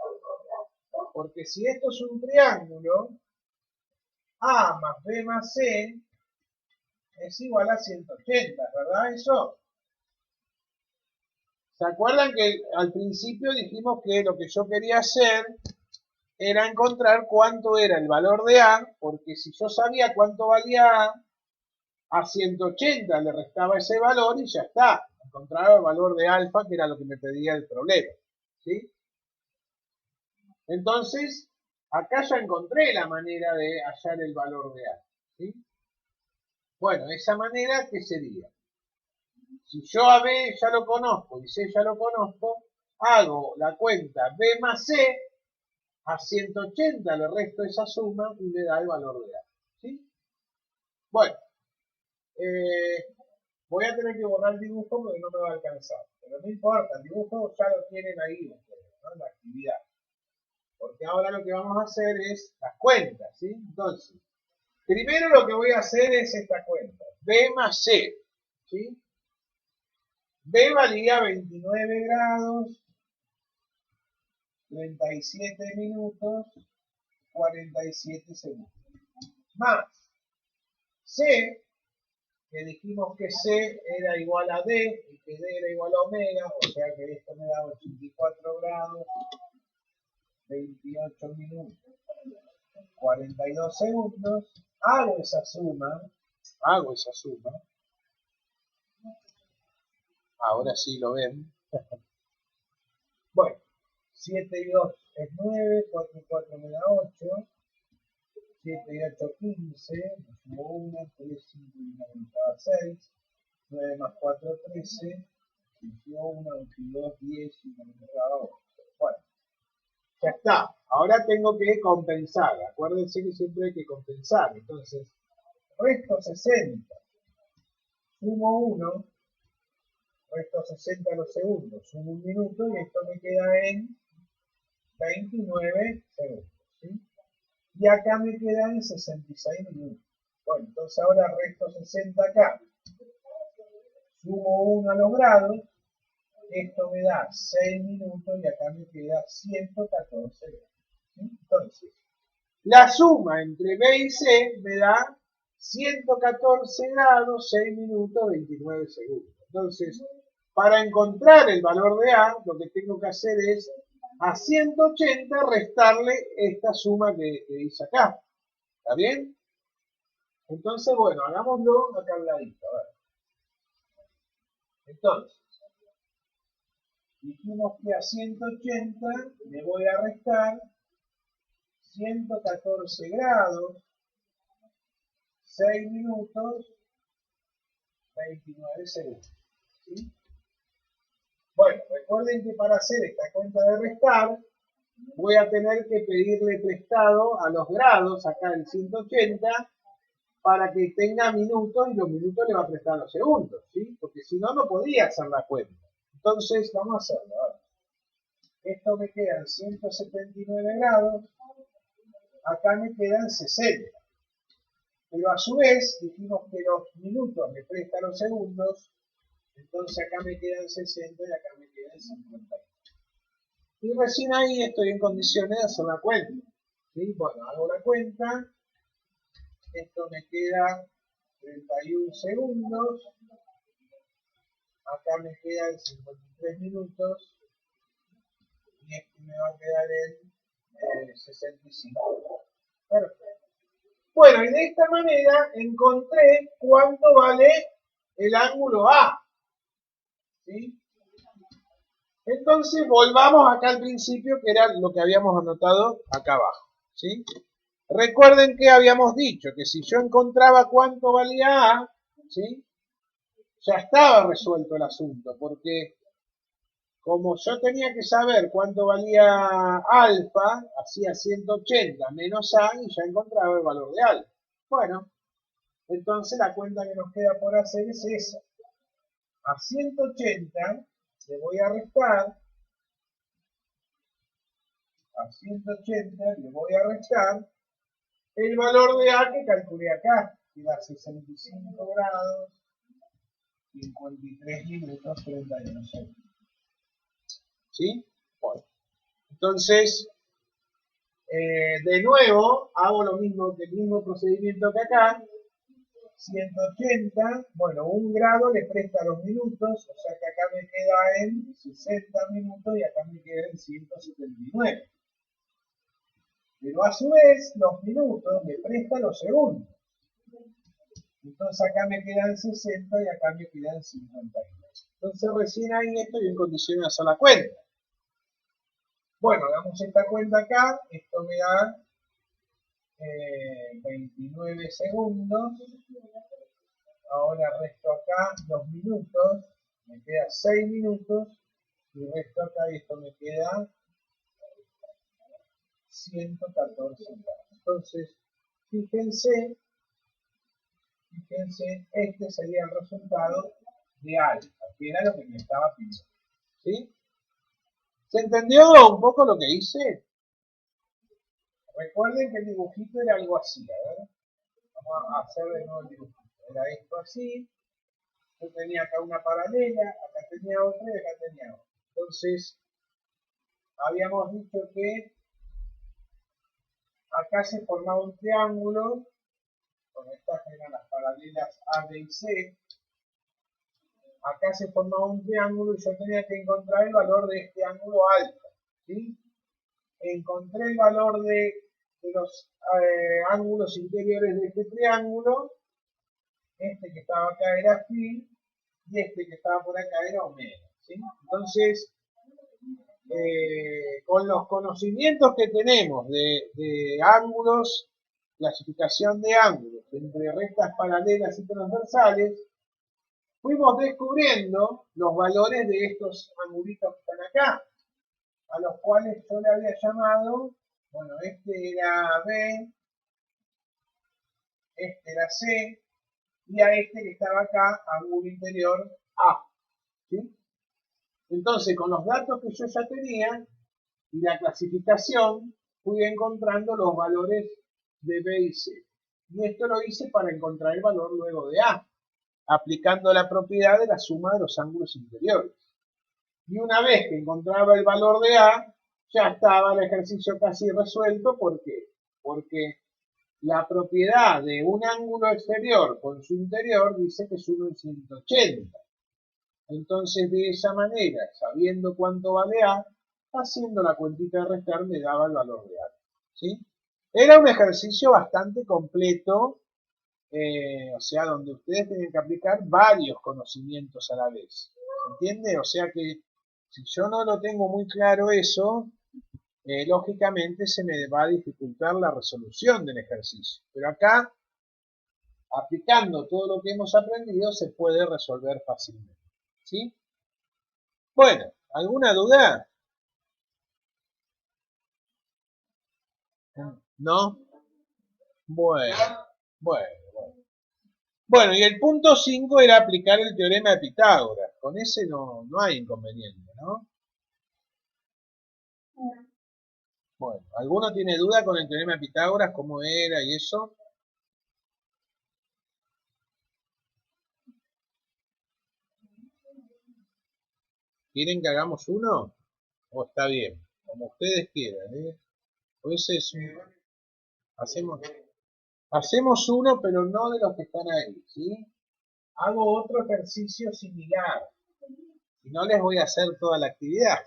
Porque si esto es un triángulo, A más B más C es igual a 180, ¿verdad? Eso. ¿Se acuerdan que al principio dijimos que lo que yo quería hacer era encontrar cuánto era el valor de A? Porque si yo sabía cuánto valía a 180 le restaba ese valor y ya está. Encontraba el valor de alfa, que era lo que me pedía el problema. ¿Sí? Entonces, acá ya encontré la manera de hallar el valor de A. ¿Sí? Bueno, esa manera, ¿qué sería? Si yo a B ya lo conozco y C ya lo conozco, hago la cuenta B más C, a 180 le resto esa suma y me da el valor de A. ¿Sí? Bueno, voy a tener que borrar el dibujo porque no me va a alcanzar. Pero no importa, el dibujo ya lo tienen ahí ustedes, ¿no? La actividad. Porque ahora lo que vamos a hacer es las cuentas, ¿sí? Entonces, primero lo que voy a hacer es esta cuenta. B más C, ¿sí? B valía 29 grados, 37 minutos, 47 segundos. Más C, que dijimos que C era igual a D y que D era igual a omega, o sea que esto me da 84 grados, 28 minutos, 42 segundos. Hago esa suma, ahora sí lo ven. Bueno, 7 y 2 es 9, 4 y 4 me da 8, 7 y 8, 15, me sumo 1, 3, 5 y 1 me da 6, 9 más 4, 13. 21, 22, 10 y 22. Bueno, ya está. Ahora tengo que compensar. Acuérdense que siempre hay que compensar. Entonces, resto 60. Sumo 1. Resto 60 los segundos. Sumo un minuto y esto me queda en 29 segundos. ¿Sí? Y acá me quedan 66 minutos. Bueno, entonces ahora resto 60 acá. Sumo 1 a los grados. Esto me da 6 minutos y acá me queda 114 grados. ¿Sí? Entonces, la suma entre B y C me da 114 grados, 6 minutos, 29 segundos. Entonces, para encontrar el valor de A, lo que tengo que hacer es a 180 restarle esta suma que hice acá. ¿Está bien? Entonces, bueno, hagámoslo acá al ladito. A ver. Entonces, dijimos que a 180 le voy a restar 114 grados, 6 minutos, 29 segundos. ¿Sí? Bueno, recuerden que para hacer esta cuenta de restar, voy a tener que pedirle prestado a los grados, acá en 180, para que tenga minutos, y los minutos le va a prestar los segundos, ¿sí? Porque si no, no podía hacer la cuenta. Entonces, vamos a hacerlo. A ver. Esto me quedan 179 grados, acá me quedan 60. Pero a su vez, dijimos que los minutos me prestan los segundos, entonces acá me quedan 60 y acá me quedan 50. Y recién ahí estoy en condiciones de hacer la cuenta. ¿Sí? Bueno, hago la cuenta. Esto me queda 31 segundos. Acá me quedan 53 minutos. Y este me va a quedar en 65. Perfecto. Bueno, y de esta manera encontré cuánto vale el ángulo A. ¿Sí? Entonces volvamos acá al principio, que era lo que habíamos anotado acá abajo. ¿Sí? Recuerden que habíamos dicho que si yo encontraba cuánto valía A, ¿sí? Ya estaba resuelto el asunto, porque como yo tenía que saber cuánto valía alfa, hacía 180 menos A y ya encontraba el valor de alfa. Bueno, entonces la cuenta que nos queda por hacer es esa. A 180 le voy a restar, a 180 le voy a restar el valor de A que calculé acá, que da 65 grados, 53 minutos, 31 segundos. ¿Sí? Bueno. Entonces, de nuevo, hago lo mismo, el mismo procedimiento que acá. 180, bueno, 1 grado le presta los minutos, o sea que acá me queda en 60 minutos y acá me queda en 179. Pero a su vez, los minutos me presta los segundos. Entonces acá me quedan 60 y acá me quedan 52. Entonces recién ahí estoy en condiciones de hacer la cuenta. Bueno, hagamos esta cuenta acá. Esto me da 29 segundos. Ahora resto acá 2 minutos. Me queda 6 minutos. Y resto acá y esto me queda 114 grados. Entonces, fíjense, este sería el resultado de alfa, que era lo que me estaba pidiendo. ¿Sí? ¿Se entendió un poco lo que hice? Recuerden que el dibujito era algo así, a ver. Vamos a hacer de nuevo el dibujito. Era esto así. Yo tenía acá una paralela, acá tenía otra y acá tenía otra. Entonces, habíamos dicho que acá se formaba un triángulo, con estas eran las paralelas A, B y C. Acá se formaba un triángulo y yo tenía que encontrar el valor de este ángulo alfa. ¿Sí? Encontré el valor de los ángulos interiores de este triángulo. Este que estaba acá era phi y este que estaba por acá era omega. ¿Sí? Entonces, con los conocimientos que tenemos de ángulos, clasificación de ángulos entre rectas paralelas y transversales, fuimos descubriendo los valores de estos angulitos que están acá, a los cuales yo le había llamado, bueno, este era B, este era C, y a este que estaba acá, ángulo interior A. ¿Sí? Entonces, con los datos que yo ya tenía y la clasificación, fui encontrando los valores de B y C. Y esto lo hice para encontrar el valor luego de A, aplicando la propiedad de la suma de los ángulos interiores. Y una vez que encontraba el valor de A, ya estaba el ejercicio casi resuelto. ¿Por qué? Porque la propiedad de un ángulo exterior con su interior dice que es 1 en 180. Entonces, de esa manera, sabiendo cuánto vale A, haciendo la cuentita de restar me daba el valor de A. ¿Sí? Era un ejercicio bastante completo, o sea, donde ustedes tienen que aplicar varios conocimientos a la vez. ¿Se entiende? O sea que si yo no lo tengo muy claro eso, lógicamente se me va a dificultar la resolución del ejercicio. Pero acá, aplicando todo lo que hemos aprendido, se puede resolver fácilmente. ¿Sí? Bueno, ¿alguna duda? ¿No? Bueno, bueno, bueno. Bueno, y el punto 5 era aplicar el teorema de Pitágoras. Con ese no hay inconveniente, ¿no? Bueno, ¿alguno tiene duda con el teorema de Pitágoras, cómo era y eso? ¿Quieren que hagamos uno? ¿O está bien? Como ustedes quieran, ¿eh? Pues hacemos uno, pero no de los que están ahí, ¿sí? Hago otro ejercicio similar. Y no les voy a hacer toda la actividad.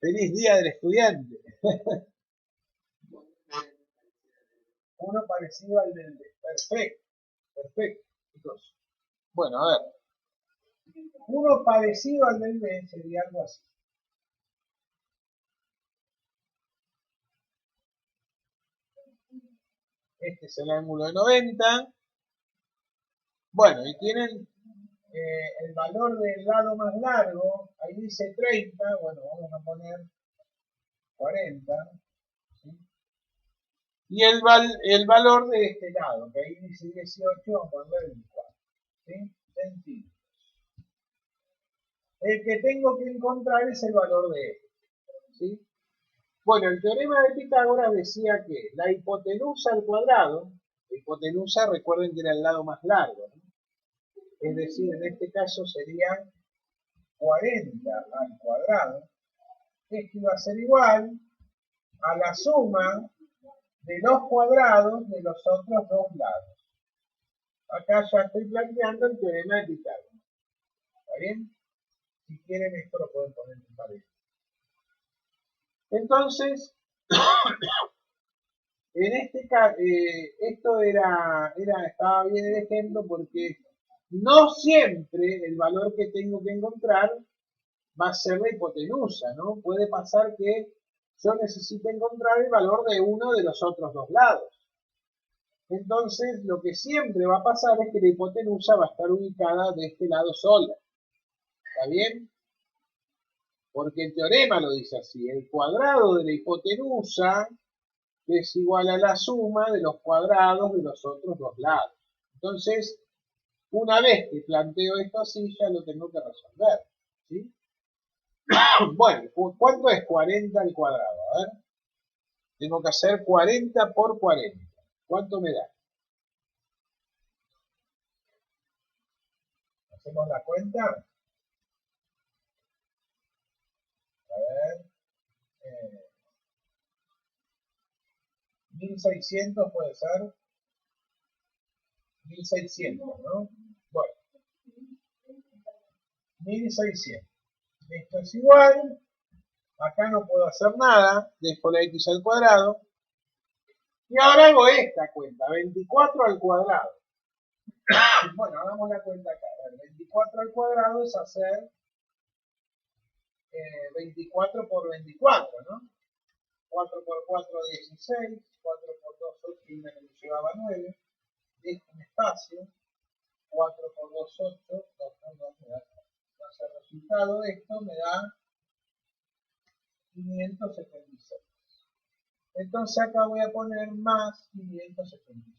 ¡Feliz Día del Estudiante! Uno parecido al del... Perfecto, perfecto, chicos. Bueno, a ver. Uno parecido al del B sería algo así. Este es el ángulo de 90. Bueno, y tienen el valor del lado más largo. Ahí dice 30. Bueno, vamos a poner 40. ¿Sí? Y el valor de este lado, que ahí dice 18, vamos a poner 24. ¿Sí? Centímetros. El que tengo que encontrar es el valor de este. ¿Sí? Bueno, el teorema de Pitágoras decía que la hipotenusa al cuadrado, la hipotenusa recuerden que era el lado más largo, ¿no? Es decir, en este caso sería 40 al cuadrado, esto iba a ser igual a la suma de los cuadrados de los otros dos lados. Acá ya estoy planteando el teorema de Pitágoras. ¿Está bien? Si quieren esto lo pueden poner en pared. Entonces, en este caso, esto estaba bien el ejemplo porque no siempre el valor que tengo que encontrar va a ser la hipotenusa, ¿no? Puede pasar que yo necesite encontrar el valor de uno de los otros dos lados. Entonces, lo que siempre va a pasar es que la hipotenusa va a estar ubicada de este lado sola. ¿Está bien? Porque el teorema lo dice así. El cuadrado de la hipotenusa es igual a la suma de los cuadrados de los otros dos lados. Entonces, una vez que planteo esto así, ya lo tengo que resolver. ¿Sí? Bueno, ¿cuánto es 40 al cuadrado? A ver. Tengo que hacer 40 por 40. ¿Cuánto me da? ¿Hacemos la cuenta? A ver. 1600 puede ser. 1600, ¿no? Bueno, 1600. Esto es igual. Acá no puedo hacer nada. Dejo la x al cuadrado. Y ahora hago esta cuenta. 24 al cuadrado. Bueno, hagamos la cuenta acá. A ver, 24 al cuadrado es hacer 24 por 24, ¿no? 4 por 4, 16. 4 por 2, 8, y una que me llevaba 9. Dejo un espacio. 4 por 2, 8, 2 por 2 me da 4. Entonces el resultado de esto me da 576. Entonces acá voy a poner más 576.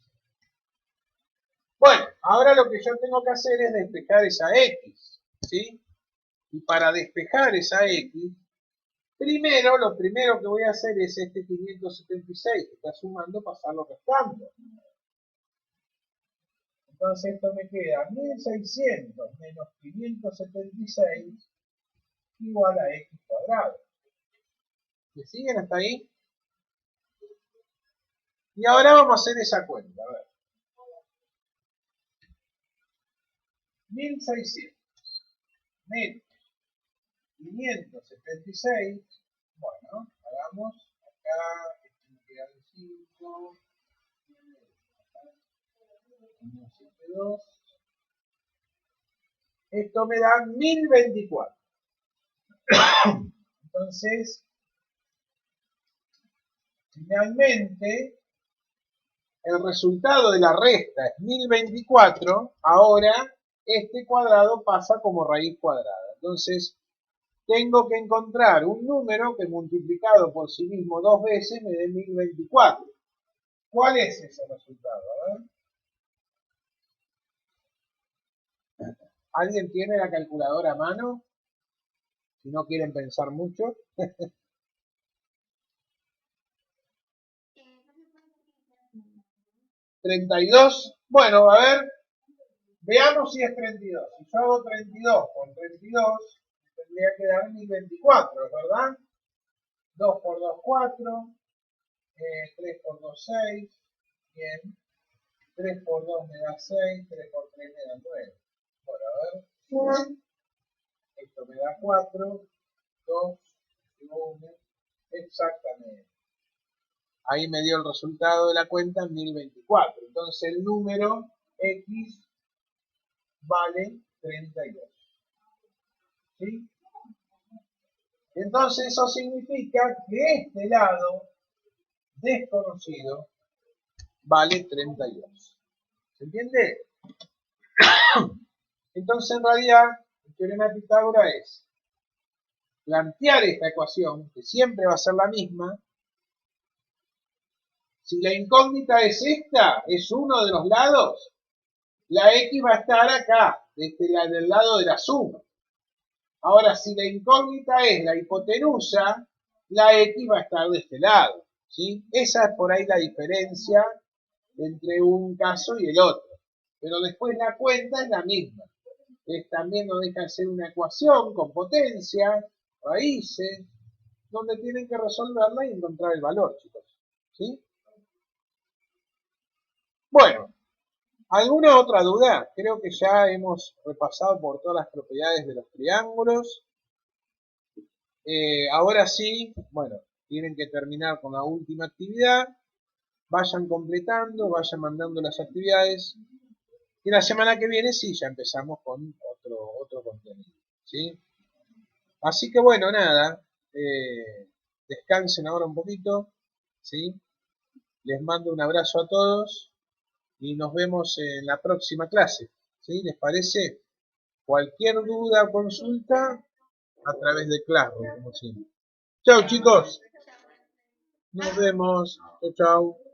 Bueno, ahora lo que yo tengo que hacer es despejar esa X, ¿sí? Y para despejar esa X, lo primero que voy a hacer es este 576 que está sumando, pasarlo restando. Entonces esto me queda 1600 menos 576 igual a X cuadrado. ¿Me siguen hasta ahí? Y ahora vamos a hacer esa cuenta. A ver. 1600 menos 576. Bueno, hagamos acá, esto me queda de 5, 2. Esto me da 1024. Entonces, finalmente, el resultado de la resta es 1024. Ahora, este cuadrado pasa como raíz cuadrada. Entonces, tengo que encontrar un número que multiplicado por sí mismo 2 veces me dé 1024. ¿Cuál es ese resultado? A ver. ¿Alguien tiene la calculadora a mano? Si no quieren pensar mucho. 32. Bueno, a ver. Veamos si es 32. Si yo hago 32 por 32, tendría que dar 1024, ¿verdad? 2 por 2, 4. 3 por 2, 6. Bien. 3 por 2 me da 6. 3 por 3 me da 9. Bueno, a ver. Esto me da 4. 2. 1. Exactamente. Ahí me dio el resultado de la cuenta 1024. Entonces el número X vale 32. ¿Sí? Entonces eso significa que este lado desconocido vale 32. ¿Se entiende? Entonces en realidad el teorema de Pitágoras es plantear esta ecuación, que siempre va a ser la misma. Si la incógnita es esta, es uno de los lados, la X va a estar acá, del lado de la suma. Ahora, si la incógnita es la hipotenusa, la X va a estar de este lado. ¿Sí? Esa es por ahí la diferencia entre un caso y el otro. Pero después la cuenta es la misma. También no deja de ser una ecuación con potencias, raíces, donde tienen que resolverla y encontrar el valor, chicos. ¿Sí? Bueno, ¿alguna otra duda? Creo que ya hemos repasado por todas las propiedades de los triángulos. Ahora sí, bueno, tienen que terminar con la última actividad. Vayan completando, vayan mandando las actividades. Y la semana que viene sí, ya empezamos con otro contenido. ¿Sí? Así que bueno, nada. Descansen ahora un poquito. ¿Sí? Les mando un abrazo a todos. Y nos vemos en la próxima clase. ¿Sí? ¿Les parece? Cualquier duda o consulta a través de Classroom, como siempre. Chao, chicos. Nos vemos. Chao, chao.